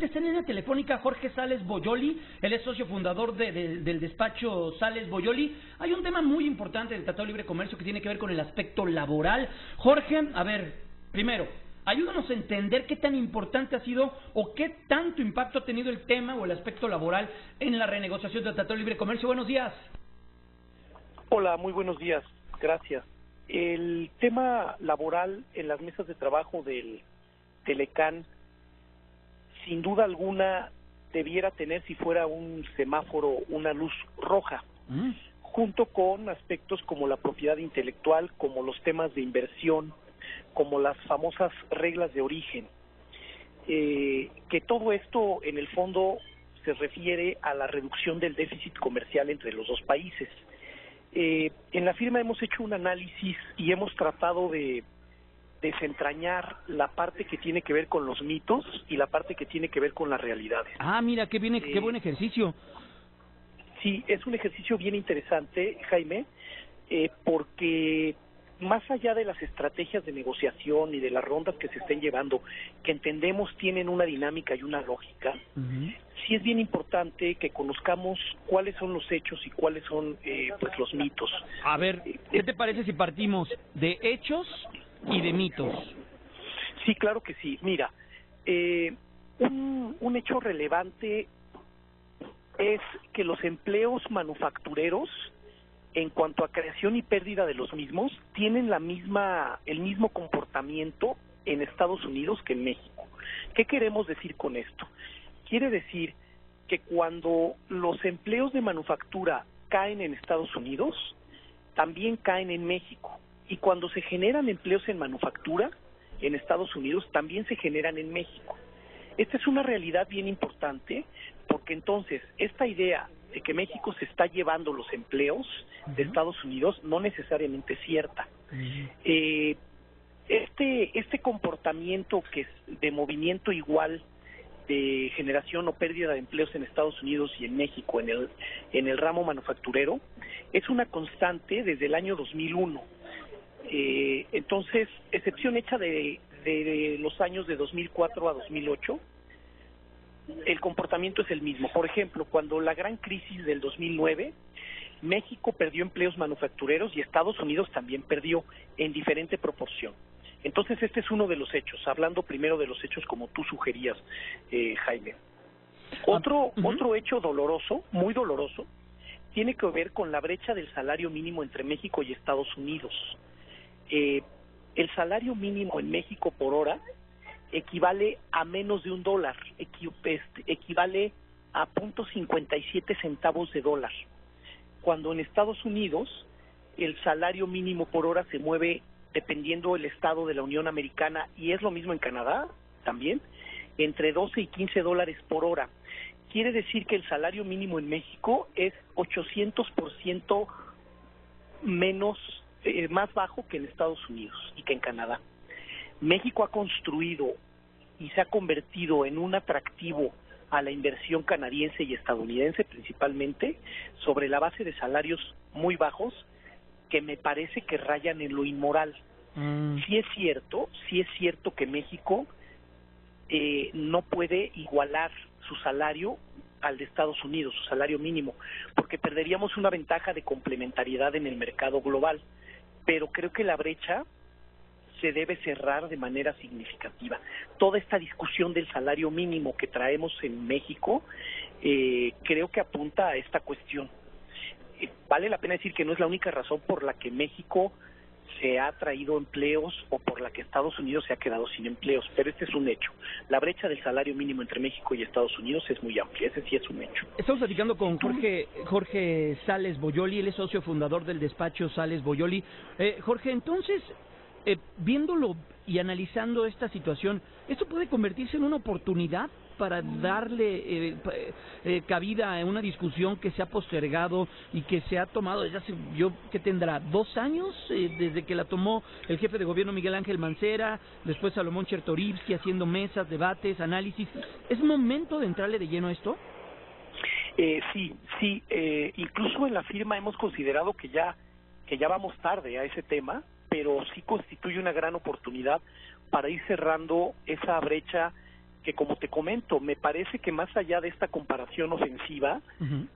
Está en línea telefónica Jorge Sales Boyoli, él es socio fundador del despacho Sales Boyoli. Hay un tema muy importante del Tratado de Libre Comercio que tiene que ver con el aspecto laboral. Jorge, a ver, primero, ayúdanos a entender qué tan importante ha sido o qué tanto impacto ha tenido el tema o el aspecto laboral en la renegociación del Tratado de Libre Comercio. Buenos días. Hola, muy buenos días, gracias. El tema laboral en las mesas de trabajo del Telecán, sin duda alguna, debiera tener, si fuera un semáforo, una luz roja, junto con aspectos como la propiedad intelectual, como los temas de inversión, como las famosas reglas de origen. Que todo esto, en el fondo, se refiere a la reducción del déficit comercial entre los dos países. En la firma hemos hecho un análisis y hemos tratado de desentrañar la parte que tiene que ver con los mitos y la parte que tiene que ver con las realidades. Ah, mira, qué buen ejercicio. Sí, es un ejercicio bien interesante, Jaime, porque más allá de las estrategias de negociación y de las rondas que se estén llevando, que entendemos tienen una dinámica y una lógica, sí es bien importante que conozcamos cuáles son los hechos y cuáles son pues los mitos. A ver, ¿qué te parece si partimos de hechos y de mitos? Sí, claro que sí. Mira, un hecho relevante es que los empleos manufactureros, en cuanto a creación y pérdida de los mismos, tienen el mismo comportamiento en Estados Unidos que en México. ¿Qué queremos decir con esto? Quiere decir que cuando los empleos de manufactura caen en Estados Unidos, también caen en México. Y cuando se generan empleos en manufactura en Estados Unidos, también se generan en México. Esta es una realidad bien importante, porque entonces esta idea de que México se está llevando los empleos de Estados Unidos no necesariamente es cierta. Este comportamiento que es de movimiento igual de generación o pérdida de empleos en Estados Unidos y en México en el ramo manufacturero es una constante desde el año 2001. Entonces, excepción hecha de los años de 2004 a 2008, el comportamiento es el mismo. Por ejemplo, cuando la gran crisis del 2009, México perdió empleos manufactureros y Estados Unidos también perdió en diferente proporción. Entonces, este es uno de los hechos, hablando primero de los hechos como tú sugerías, Jaime. Otro hecho doloroso, muy doloroso, tiene que ver con la brecha del salario mínimo entre México y Estados Unidos. El salario mínimo en México por hora equivale a menos de $1, equivale a 0.57 centavos de dólar, cuando en Estados Unidos el salario mínimo por hora se mueve, dependiendo del estado de la Unión Americana, y es lo mismo en Canadá también, entre 12 y 15 dólares por hora. Quiere decir que el salario mínimo en México es 800% más bajo que en Estados Unidos y que en Canadá. México ha construido y se ha convertido en un atractivo a la inversión canadiense y estadounidense principalmente, sobre la base de salarios muy bajos que me parece que rayan en lo inmoral. Sí es cierto que México no puede igualar su salario al de Estados Unidos, su salario mínimo, porque perderíamos una ventaja de complementariedad en el mercado global, pero creo que la brecha se debe cerrar de manera significativa. Toda esta discusión del salario mínimo que traemos en México, creo que apunta a esta cuestión. Vale la pena decir que no es la única razón por la que México se ha traído empleos o por la que Estados Unidos se ha quedado sin empleos, pero este es un hecho. La brecha del salario mínimo entre México y Estados Unidos es muy amplia, ese sí es un hecho. Estamos platicando con Jorge Sales Boyoli, él es socio fundador del despacho Sales Boyoli. Jorge, entonces, viéndolo y analizando esta situación, ¿esto puede convertirse en una oportunidad para darle cabida a una discusión que se ha postergado y que se ha tomado desde hace, ¿qué tendrá? 2 años, desde que la tomó el jefe de gobierno Miguel Ángel Mancera, después Salomón Chertorivsky haciendo mesas, debates, análisis? ¿Es momento de entrarle de lleno a esto? Sí, incluso en la firma hemos considerado que ya vamos tarde a ese tema, pero sí constituye una gran oportunidad para ir cerrando esa brecha que como te comento, me parece que más allá de esta comparación ofensiva,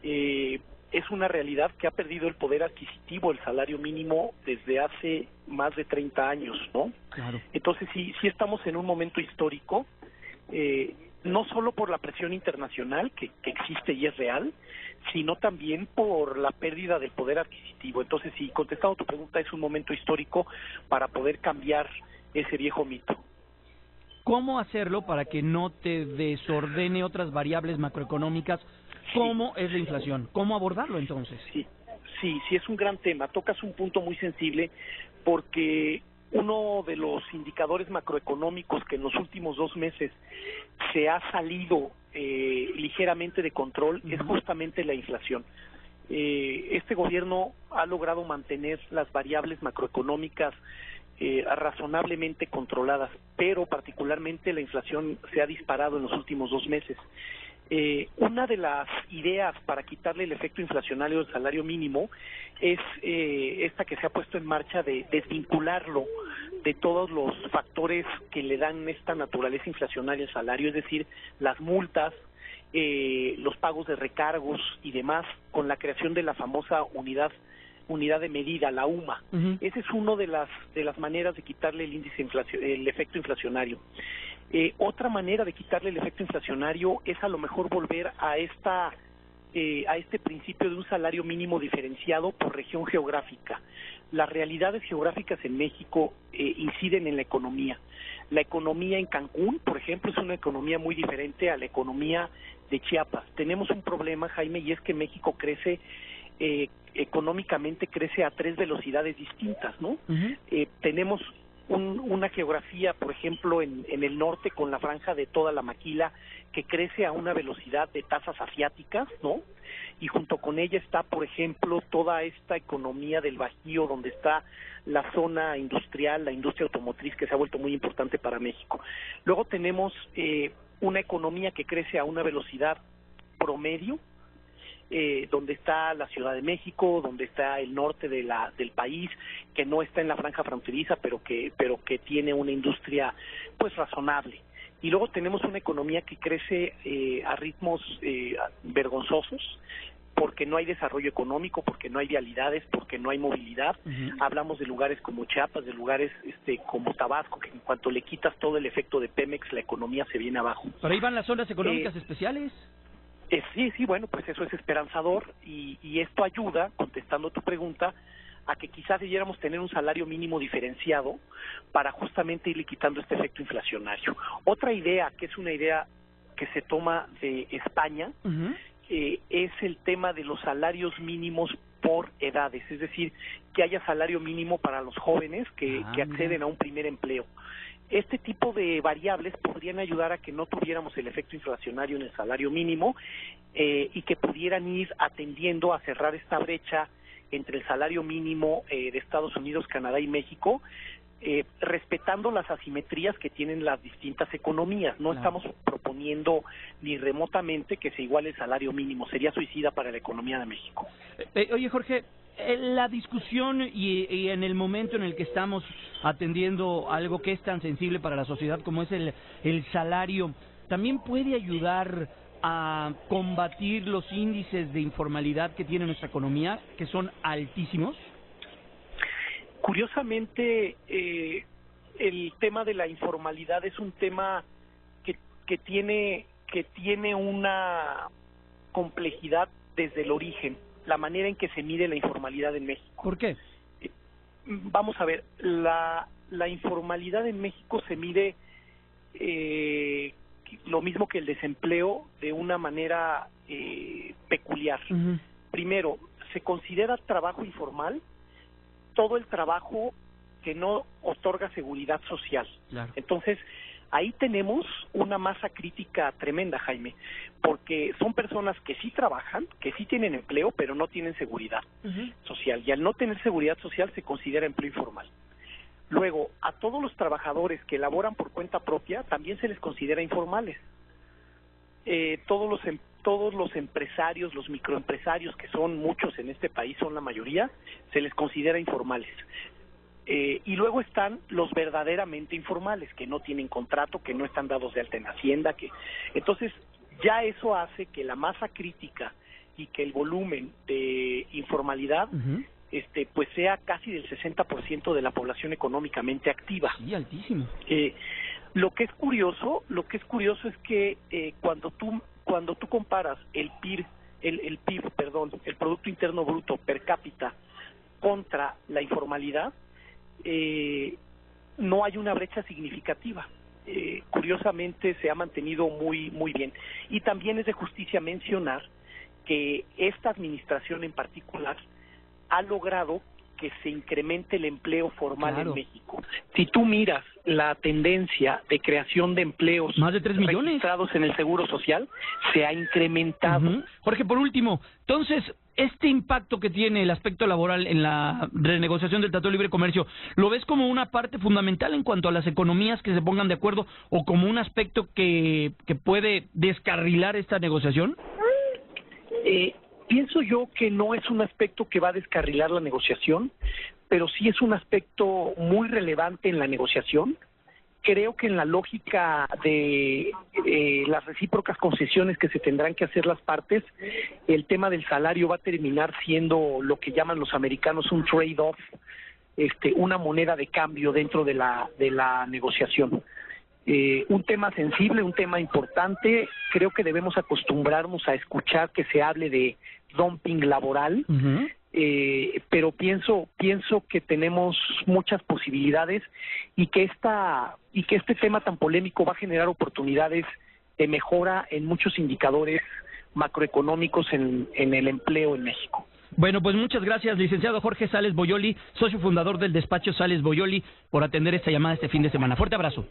es una realidad que ha perdido el poder adquisitivo el salario mínimo desde hace más de 30 años, ¿no? Claro. Entonces sí estamos en un momento histórico, no solo por la presión internacional que existe y es real, sino también por la pérdida del poder adquisitivo. Entonces, sí, contestando tu pregunta, es un momento histórico para poder cambiar ese viejo mito. ¿Cómo hacerlo para que no te desordene otras variables macroeconómicas? ¿Cómo es la inflación? ¿Cómo abordarlo entonces? Sí, es un gran tema. Tocas un punto muy sensible porque uno de los indicadores macroeconómicos que en los últimos 2 meses se ha salido ligeramente de control es justamente la inflación. Este gobierno ha logrado mantener las variables macroeconómicas razonablemente controladas, pero particularmente la inflación se ha disparado en los últimos 2 meses. Una de las ideas para quitarle el efecto inflacionario del salario mínimo es esta que se ha puesto en marcha de desvincularlo de todos los factores que le dan esta naturaleza inflacionaria al salario, es decir, las multas, los pagos de recargos y demás, con la creación de la famosa unidad de medida, la UMA. Esa es una de las maneras de quitarle el efecto inflacionario. Otra manera de quitarle el efecto inflacionario es a lo mejor volver a este principio de un salario mínimo diferenciado por región geográfica. Las realidades geográficas en México inciden en la economía. La economía en Cancún, por ejemplo, es una economía muy diferente a la economía de Chiapas. Tenemos un problema, Jaime, y es que México crece económicamente crece a 3 velocidades distintas, ¿no? Tenemos una geografía, por ejemplo, en el norte con la franja de toda la maquila que crece a una velocidad de tasas asiáticas, ¿no? Y junto con ella está, por ejemplo, toda esta economía del Bajío, donde está la zona industrial, la industria automotriz, que se ha vuelto muy importante para México. Luego tenemos una economía que crece a una velocidad promedio, donde está la Ciudad de México, donde está el norte del país, que no está en la franja fronteriza, pero que tiene una industria pues razonable. Y luego tenemos una economía que crece a ritmos vergonzosos, porque no hay desarrollo económico, porque no hay vialidades, porque no hay movilidad. Hablamos de lugares como Chiapas, de lugares como Tabasco, que en cuanto le quitas todo el efecto de Pemex, la economía se viene abajo. ¿Pero ahí van las zonas económicas especiales? Sí, bueno, pues eso es esperanzador y esto ayuda, contestando tu pregunta, a que quizás debiéramos tener un salario mínimo diferenciado para justamente irle quitando este efecto inflacionario. Otra idea, que es una idea que se toma de España, es el tema de los salarios mínimos por edades, es decir, que haya salario mínimo para los jóvenes que acceden a un primer empleo. Este tipo de variables podrían ayudar a que no tuviéramos el efecto inflacionario en el salario mínimo y que pudieran ir atendiendo a cerrar esta brecha entre el salario mínimo de Estados Unidos, Canadá y México, respetando las asimetrías que tienen las distintas economías. No estamos proponiendo ni remotamente que se iguale el salario mínimo, sería suicida para la economía de México. Oye, Jorge, la discusión y en el momento en el que estamos atendiendo algo que es tan sensible para la sociedad como es el salario, ¿también puede ayudar a combatir los índices de informalidad que tiene nuestra economía, que son altísimos? Curiosamente, el tema de la informalidad es un tema que tiene una complejidad desde el origen, la manera en que se mide la informalidad en México. ¿Por qué? Vamos a ver, la informalidad en México se mide lo mismo que el desempleo de una manera peculiar. Primero, se considera trabajo informal todo el trabajo que no otorga seguridad social. Claro. Entonces, ahí tenemos una masa crítica tremenda, Jaime, porque son personas que sí trabajan, que sí tienen empleo, pero no tienen seguridad social. Y al no tener seguridad social se considera empleo informal. Luego, a todos los trabajadores que laboran por cuenta propia también se les considera informales. Todos los empresarios, los microempresarios, que son muchos en este país, son la mayoría, se les considera informales. Y luego están los verdaderamente informales, que no tienen contrato, que no están dados de alta en Hacienda, entonces ya eso hace que la masa crítica y que el volumen de informalidad pues sea casi del 60% de la población económicamente activa. Sí, altísimo. Lo que es curioso es que cuando tú comparas el PIB, el Producto Interno Bruto per cápita contra la informalidad, no hay una brecha significativa. Curiosamente se ha mantenido muy bien. Y también es de justicia mencionar que esta administración en particular ha logrado que se incremente el empleo formal en México. Si tú miras la tendencia de creación de empleos más de 3 millones registrados en el Seguro Social, se ha incrementado. Jorge, por último, entonces, este impacto que tiene el aspecto laboral en la renegociación del Tratado de Libre Comercio, ¿lo ves como una parte fundamental en cuanto a las economías que se pongan de acuerdo o como un aspecto que puede descarrilar esta negociación? Pienso yo que no es un aspecto que va a descarrilar la negociación, pero sí es un aspecto muy relevante en la negociación. Creo que en la lógica de las recíprocas concesiones que se tendrán que hacer las partes, el tema del salario va a terminar siendo lo que llaman los americanos un trade-off, una moneda de cambio dentro de la negociación. Un tema sensible, un tema importante. Creo que debemos acostumbrarnos a escuchar que se hable de dumping laboral, pero pienso que tenemos muchas posibilidades y que este tema tan polémico va a generar oportunidades de mejora en muchos indicadores macroeconómicos en el empleo en México. Bueno, pues muchas gracias, licenciado Jorge Sales Boyoli, socio fundador del despacho Sales Boyoli, por atender esta llamada este fin de semana. Fuerte abrazo.